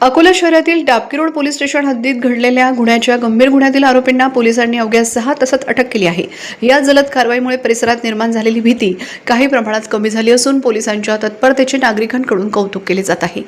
अकोला शहरातील Dabki road police station हद्दीत घडलेल्या गुन्ह्याच्या गंभीर गुन्ह्यातील आरोपींना पोलिसांनी अवघ्या 6 तासात अटक केली आहे। या जलद कारवाईमुळे परिसरात निर्माण झालेली भीती काही प्रमाणात कमी झाली असून पोलिसांच्या तत्परतेचे नागरिकांकडून कौतुक केले जात आहे।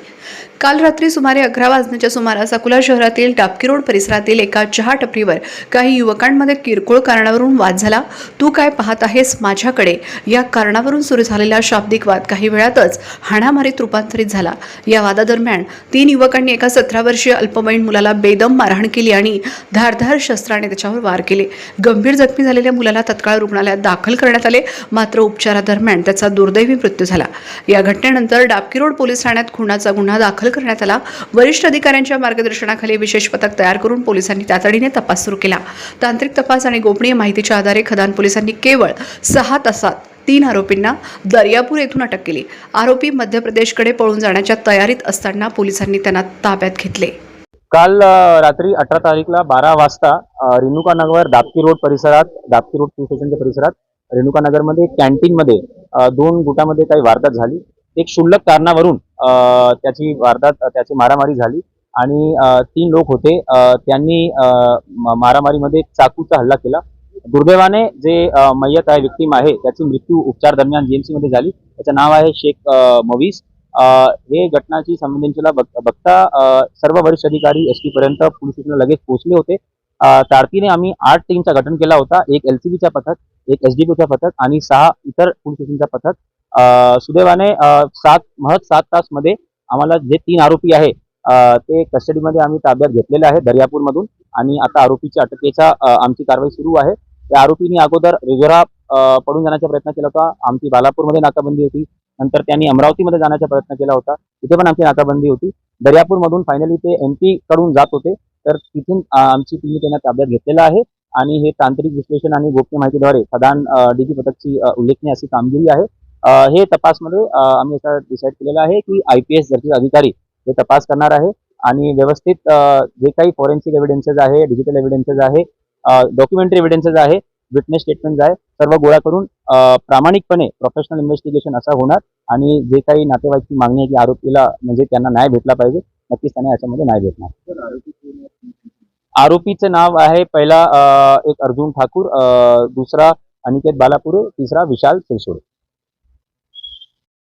काल रात्री सुमारे 11 वाजण्याच्या सुमारास अकोला शहरातील डाबकी रोड परिसरातील एका चहा टपरीवर काही युवकांमध्ये किरकोळ कारणावरून वाद झाला। तू काय पाहत आहेस माझ्याकडे या कारणावरून सुरू झालेला शाब्दिक वाद काही वेळातच हाणामारीत रूपांतरित झाला। या वादादरम्यान 3 युवकांनी एका 17 वर्षीय अल्पवयीन मुलाला बेदम मारहाण केली आणि धारदार शस्त्राने त्याच्यावर वार केले। गंभीर जखमी झालेल्या मुलाला तत्काळ रुग्णालयात दाखल करण्यात आले, मात्र उपचारादरम्यान त्याचा दुर्दैवी मृत्यू झाला। या घटनेनंतर डाबकी रोड पोलीस ठाण्यात खुनाचा गुन्हा दाखल करण्यात आला। वरिष्ठ अधिकाऱ्यांच्या मार्गदर्शनाखाली विशेष पथक तयार करून पोलिसांनी तातडीने तपास सुरू केला। तांत्रिक तपास आणि गोपनीय माहितीच्या आधारे खदान पोलिसांनी केवळ 6 तासात 3 आरोपींना दर्यापूर येथून अटक केली। आरोपी मध्य प्रदेशकडे पळून जाण्याच्या तयारीत असताना पोलिसांनी त्यांना ताब्यात घेतले। काल रात्री 18 तारीखला 12 वाजता रेणुका नगर डाबकी रोड परिसरात, डाबकी रोड पोलीस स्टेशनच्या परिसरात रेणुका नगरमध्ये कॅन्टीनमध्ये 2 गुटामध्ये काही वारदात झाली। एक क्षुल्लक कारणावरून त्याची मारामारी झाली आणि 3 लोक होते, त्यांनी मारामारीमध्ये चाकूचा हल्ला केला। दुर्दैवाने जे मयत आहे, विक्टीम आहे, त्याची मृत्यू उपचार दरम्यान जीएमसी मध्ये झाली। त्याचं नाव आहे शेख मवीस। हे घटनाची संवेदनशीलता बघता सर्व वरिष्ठ अधिकारी एसटी पर्यंत पोलीस स्टेशनला लगेच पोहोचले होते। तारतीने आम्ही 8 टीमचा गठन केला होता, एक एलसीबीचा पथक, एक एसडीपीचा पथक आणि 6 इतर पोलीस स्टेशनचा पथक। सुदैवाने 7 तास मध्ये आम्हाला जे 3 आरोपी आहे ते कस्टडीमध्ये आम्ही ताब्यात घेतलेले आहे दर्यापूर मधून आणि आता आरोपीच्या अटकेचा आमची कारवाई सुरू आहे। त्या आरोपींनी अगोदर रिझोरा पडून जाण्याचा प्रयत्न केला होता, आमची बालापूरमध्ये नाकाबंदी होती। नंतर त्यांनी अमरावतीमध्ये जाण्याचा प्रयत्न केला होता, तिथे पण आमची नाकाबंदी होती। दर्यापूरमधून फायनली ते एमपी कडून जात होते, तर तिथून आमची टीमने त्यांना ताब्यात घेतलेला आहे आणि हे तांत्रिक विश्लेषण आणि गोपनीय माहितीद्वारे खदान डीजी पथकची उल्लेखनीय अशी कामगिरी आहे। हे तपासमध्ये आम्ही असं डिसाईड केलेलं आहे की IPS जर्टिस अधिकारी हे तपास करणार आहे आणि व्यवस्थित जे काही फॉरेन्सिक एव्हिडन्सेस आहे, डिजिटल एव्हिडन्सेस आहे, डॉक्युमेंटरी एव्हिडन्सेस आहे, विटनेस स्टेटमेंट आहे, सर्व गोळा करून प्रामाणिकपणे प्रोफेशनल इन्व्हेस्टिगेशन असा होणार आणि जे काही नातेवाईकची मागणी आहे की आरोपीला म्हणजे त्यांना न्याय भेटला पाहिजे, नक्कीच त्यांना याच्यामध्ये न्याय भेटणार। आरोपीचं नाव आहे पहिला एक अर्जुन ठाकूर, दुसरा अनिकेत बालापुरे, तिसरा विशाल सिरसोडे।